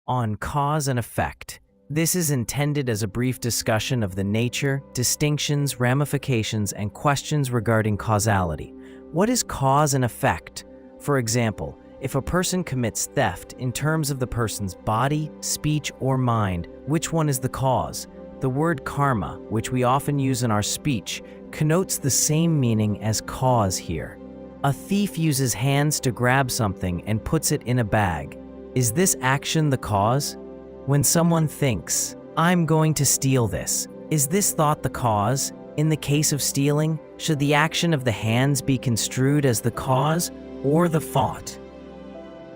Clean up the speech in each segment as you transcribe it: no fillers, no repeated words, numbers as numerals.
on cause and effect. This is intended as a brief discussion of the nature, distinctions, ramifications, and questions regarding causality. What is cause and effect? For example, if a person commits theft in terms of the person's body, speech, or mind, which one is the cause? The word karma, which we often use in our speech, connotes the same meaning as cause here. A thief uses hands to grab something and puts it in a bag. Is this action the cause? When someone thinks, "I'm going to steal this," is this thought the cause? In the case of stealing, should the action of the hands be construed as the cause or the thought?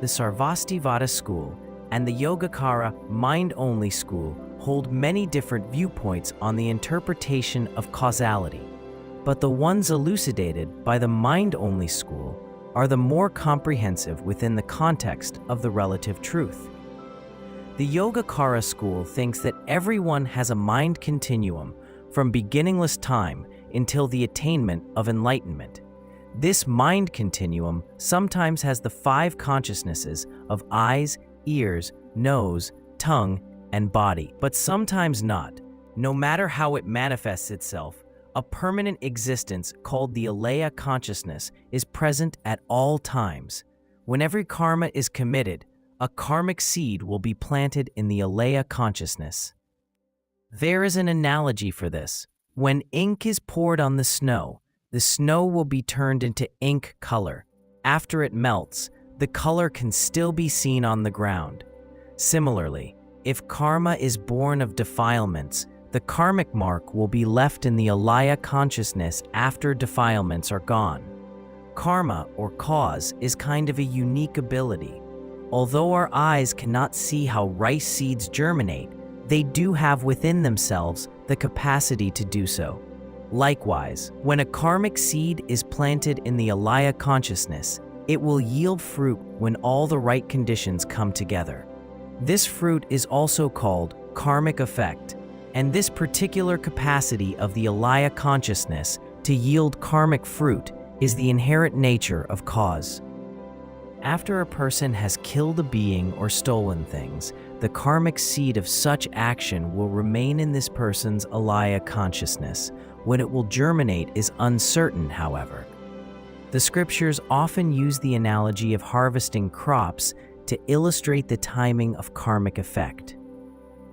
The Sarvastivada school and the Yogacara mind-only school hold many different viewpoints on the interpretation of causality, but the ones elucidated by the mind-only school are the more comprehensive within the context of the relative truth. The Yogacara school thinks that everyone has a mind continuum from beginningless time until the attainment of enlightenment. This mind continuum sometimes has the 5 consciousnesses of eyes, ears, nose, tongue, and body, but sometimes not. No matter how it manifests itself, a permanent existence called the alaya consciousness is present at all times. When every karma is committed, a karmic seed will be planted in the alaya consciousness. There is an analogy for this. When ink is poured on the snow will be turned into ink color. After it melts, the color can still be seen on the ground. Similarly, if karma is born of defilements, the karmic mark will be left in the alaya consciousness after defilements are gone. Karma, or cause, is kind of a unique ability. Although our eyes cannot see how rice seeds germinate, they do have within themselves the capacity to do so. Likewise, when a karmic seed is planted in the alaya consciousness, it will yield fruit when all the right conditions come together. This fruit is also called karmic effect, and this particular capacity of the alaya consciousness to yield karmic fruit is the inherent nature of cause. After a person has killed a being or stolen things, the karmic seed of such action will remain in this person's alaya consciousness. When it will germinate is uncertain, however. The scriptures often use the analogy of harvesting crops to illustrate the timing of karmic effect.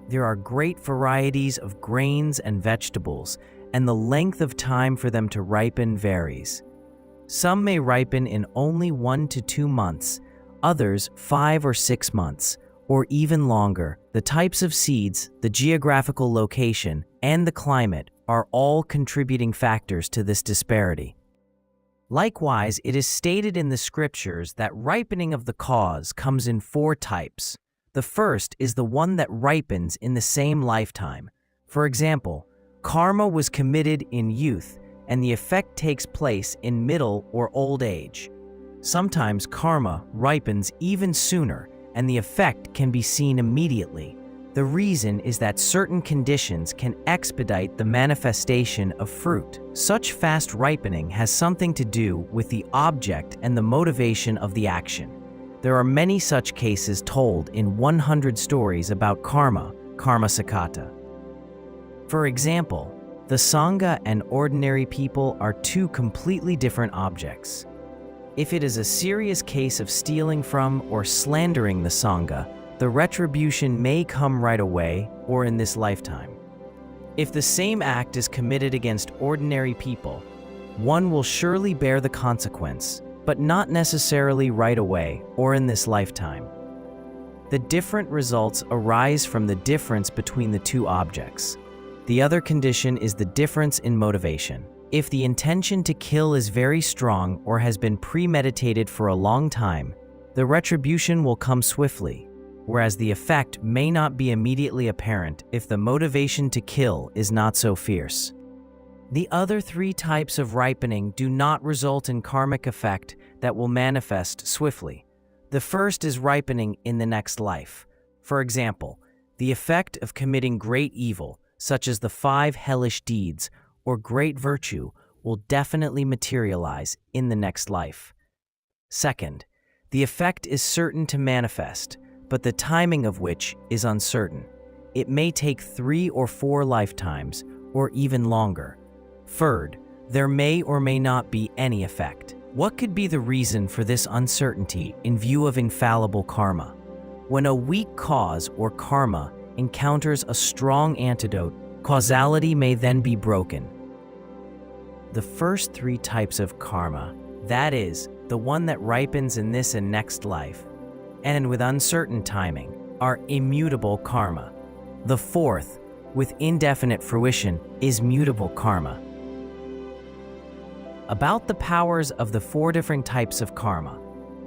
There are great varieties of grains and vegetables, and the length of time for them to ripen varies. Some may ripen in only 1 to 2 months, others 5 or 6 months, or even longer. The types of seeds, the geographical location, and the climate are all contributing factors to this disparity. Likewise, it is stated in the scriptures that ripening of the cause comes in 4 types. The first is the one that ripens in the same lifetime. For example, karma was committed in youth, and the effect takes place in middle or old age. Sometimes karma ripens even sooner, and the effect can be seen immediately. The reason is that certain conditions can expedite the manifestation of fruit. Such fast ripening has something to do with the object and the motivation of the action. There are many such cases told in 100 stories about karma, karma sakata. For example, the Sangha and ordinary people are 2 completely different objects. If it is a serious case of stealing from or slandering the Sangha, the retribution may come right away or in this lifetime. If the same act is committed against ordinary people, one will surely bear the consequence, but not necessarily right away or in this lifetime. The different results arise from the difference between the 2 objects. The other condition is the difference in motivation. If the intention to kill is very strong or has been premeditated for a long time, the retribution will come swiftly, whereas the effect may not be immediately apparent if the motivation to kill is not so fierce. The other 3 types of ripening do not result in karmic effect that will manifest swiftly. The first is ripening in the next life. For example, the effect of committing great evil, such as the 5 hellish deeds, or great virtue, will definitely materialize in the next life. Second, the effect is certain to manifest, but the timing of which is uncertain. It may take 3 or 4 lifetimes, or even longer. Third, there may or may not be any effect. What could be the reason for this uncertainty in view of infallible karma? When a weak cause or karma encounters a strong antidote, causality may then be broken. The first 3 types of karma, that is, the one that ripens in this and next life, and with uncertain timing, are immutable karma. The fourth, with indefinite fruition, is mutable karma. About the powers of the 4 different types of karma,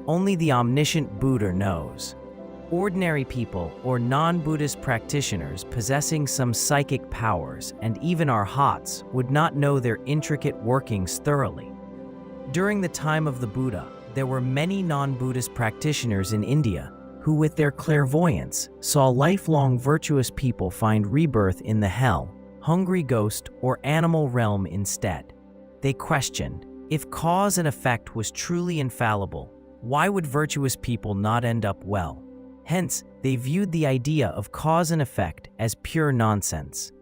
only the omniscient Buddha knows. Ordinary people or non-Buddhist practitioners possessing some psychic powers and even arhats would not know their intricate workings thoroughly. During the time of the Buddha, there were many non-Buddhist practitioners in India who, with their clairvoyance, saw lifelong virtuous people find rebirth in the hell, hungry ghost, or animal realm instead. They questioned, if cause and effect was truly infallible, why would virtuous people not end up well? Hence, they viewed the idea of cause and effect as pure nonsense.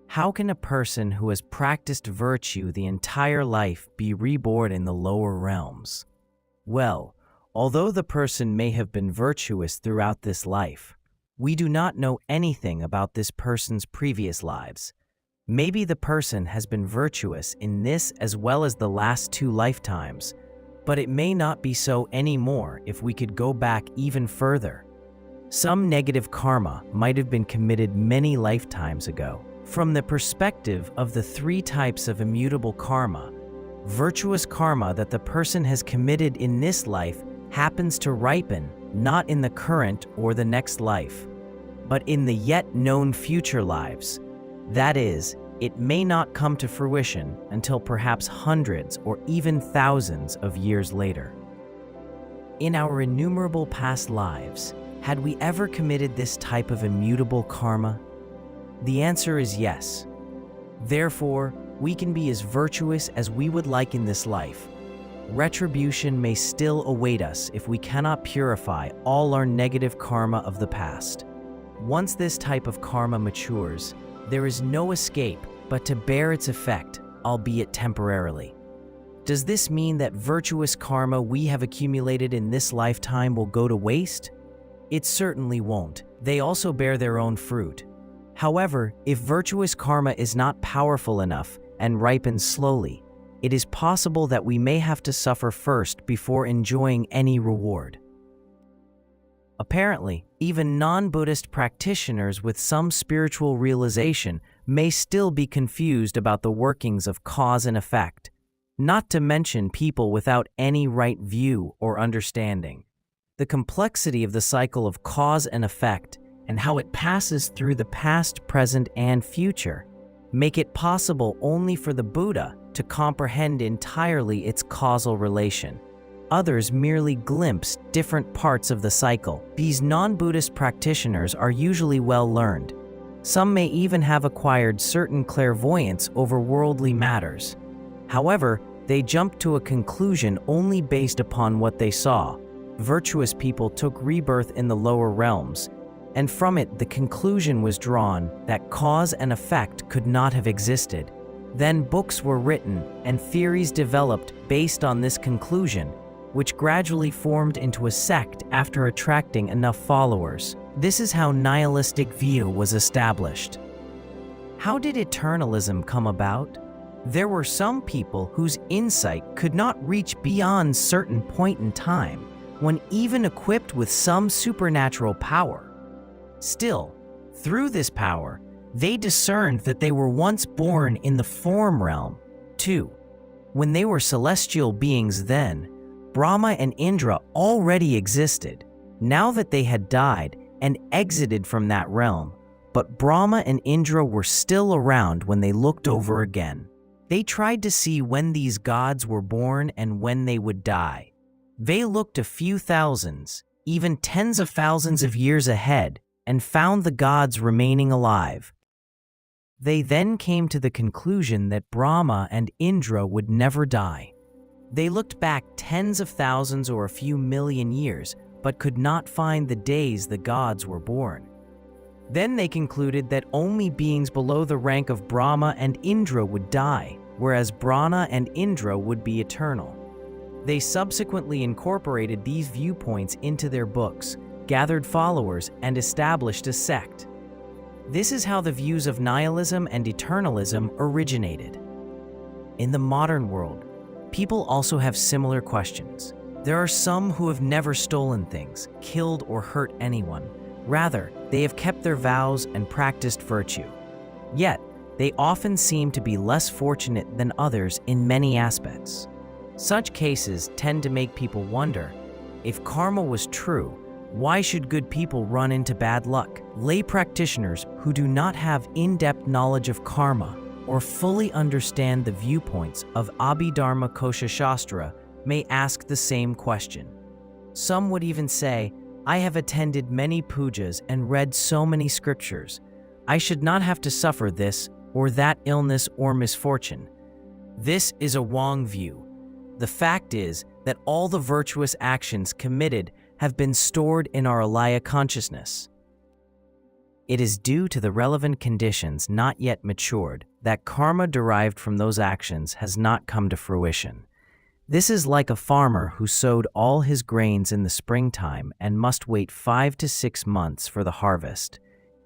How can a person who has practiced virtue the entire life be reborn in the lower realms? Well, although the person may have been virtuous throughout this life, we do not know anything about this person's previous lives. Maybe the person has been virtuous in this as well as the last 2 lifetimes, but it may not be so anymore if we could go back even further. Some negative karma might have been committed many lifetimes ago. From the perspective of the 3 types of immutable karma, virtuous karma that the person has committed in this life happens to ripen not in the current or the next life, but in the yet known future lives. That is, it may not come to fruition until perhaps hundreds or even thousands of years later. In our innumerable past lives, had we ever committed this type of immutable karma? The answer is yes. Therefore, we can be as virtuous as we would like in this life. Retribution may still await us if we cannot purify all our negative karma of the past. Once this type of karma matures, there is no escape but to bear its effect, albeit temporarily. Does this mean that virtuous karma we have accumulated in this lifetime will go to waste? It certainly won't. They also bear their own fruit. However, if virtuous karma is not powerful enough and ripens slowly, it is possible that we may have to suffer first before enjoying any reward. Apparently, even non-Buddhist practitioners with some spiritual realization may still be confused about the workings of cause and effect, not to mention people without any right view or understanding. The complexity of the cycle of cause and effect and how it passes through the past, present, and future make it possible only for the Buddha to comprehend entirely its causal relation. Others merely glimpse different parts of the cycle. These non-Buddhist practitioners are usually well learned. Some may even have acquired certain clairvoyance over worldly matters. However, they jump to a conclusion only based upon what they saw. Virtuous people took rebirth in the lower realms, and from it the conclusion was drawn that cause and effect could not have existed. Then books were written and theories developed based on this conclusion, which gradually formed into a sect after attracting enough followers. This is how nihilistic view was established. How did eternalism come about? There were some people whose insight could not reach beyond certain point in time, when even equipped with some supernatural power. Still, through this power, they discerned that they were once born in the form realm, too. When they were celestial beings then, Brahma and Indra already existed, now that they had died and exited from that realm, but Brahma and Indra were still around when they looked over again. They tried to see when these gods were born and when they would die. They looked a few thousands, even tens of thousands of years ahead, and found the gods remaining alive. They then came to the conclusion that Brahma and Indra would never die. They looked back tens of thousands or a few million years, but could not find the days the gods were born. Then they concluded that only beings below the rank of Brahma and Indra would die, whereas Brahma and Indra would be eternal. They subsequently incorporated these viewpoints into their books, gathered followers, and established a sect. This is how the views of nihilism and eternalism originated. In the modern world, people also have similar questions. There are some who have never stolen things, killed, or hurt anyone. Rather, they have kept their vows and practiced virtue. Yet, they often seem to be less fortunate than others in many aspects. Such cases tend to make people wonder, if karma was true, why should good people run into bad luck? Lay practitioners who do not have in-depth knowledge of karma or fully understand the viewpoints of Abhidharma Kosha Shastra may ask the same question. Some would even say, I have attended many pujas and read so many scriptures. I should not have to suffer this or that illness or misfortune. This is a wrong view. The fact is that all the virtuous actions committed have been stored in our alaya consciousness. It is due to the relevant conditions not yet matured that karma derived from those actions has not come to fruition. This is like a farmer who sowed all his grains in the springtime and must wait 5 to 6 months for the harvest.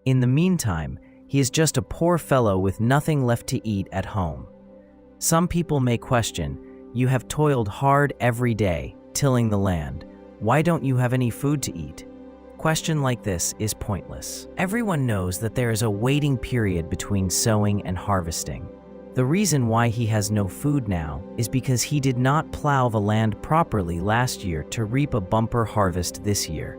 In the meantime, he is just a poor fellow with nothing left to eat at home. Some people may question, you have toiled hard every day, tilling the land. Why don't you have any food to eat? Question like this is pointless. Everyone knows that there is a waiting period between sowing and harvesting. The reason why he has no food now is because he did not plow the land properly last year to reap a bumper harvest this year.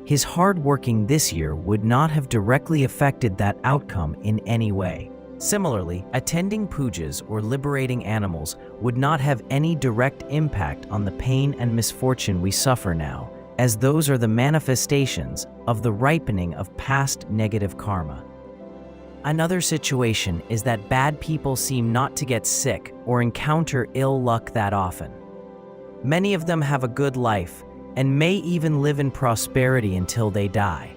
His hard working this year would not have directly affected that outcome in any way. Similarly, attending pujas or liberating animals would not have any direct impact on the pain and misfortune we suffer now, as those are the manifestations of the ripening of past negative karma. Another situation is that bad people seem not to get sick or encounter ill luck that often. Many of them have a good life and may even live in prosperity until they die.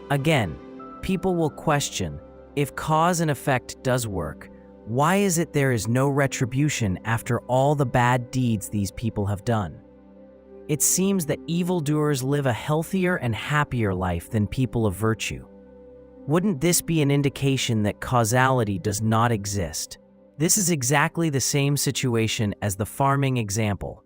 Again, people will question, if cause and effect does work, why is it there is no retribution after all the bad deeds these people have done? It seems that evildoers live a healthier and happier life than people of virtue. Wouldn't this be an indication that causality does not exist? This is exactly the same situation as the farming example.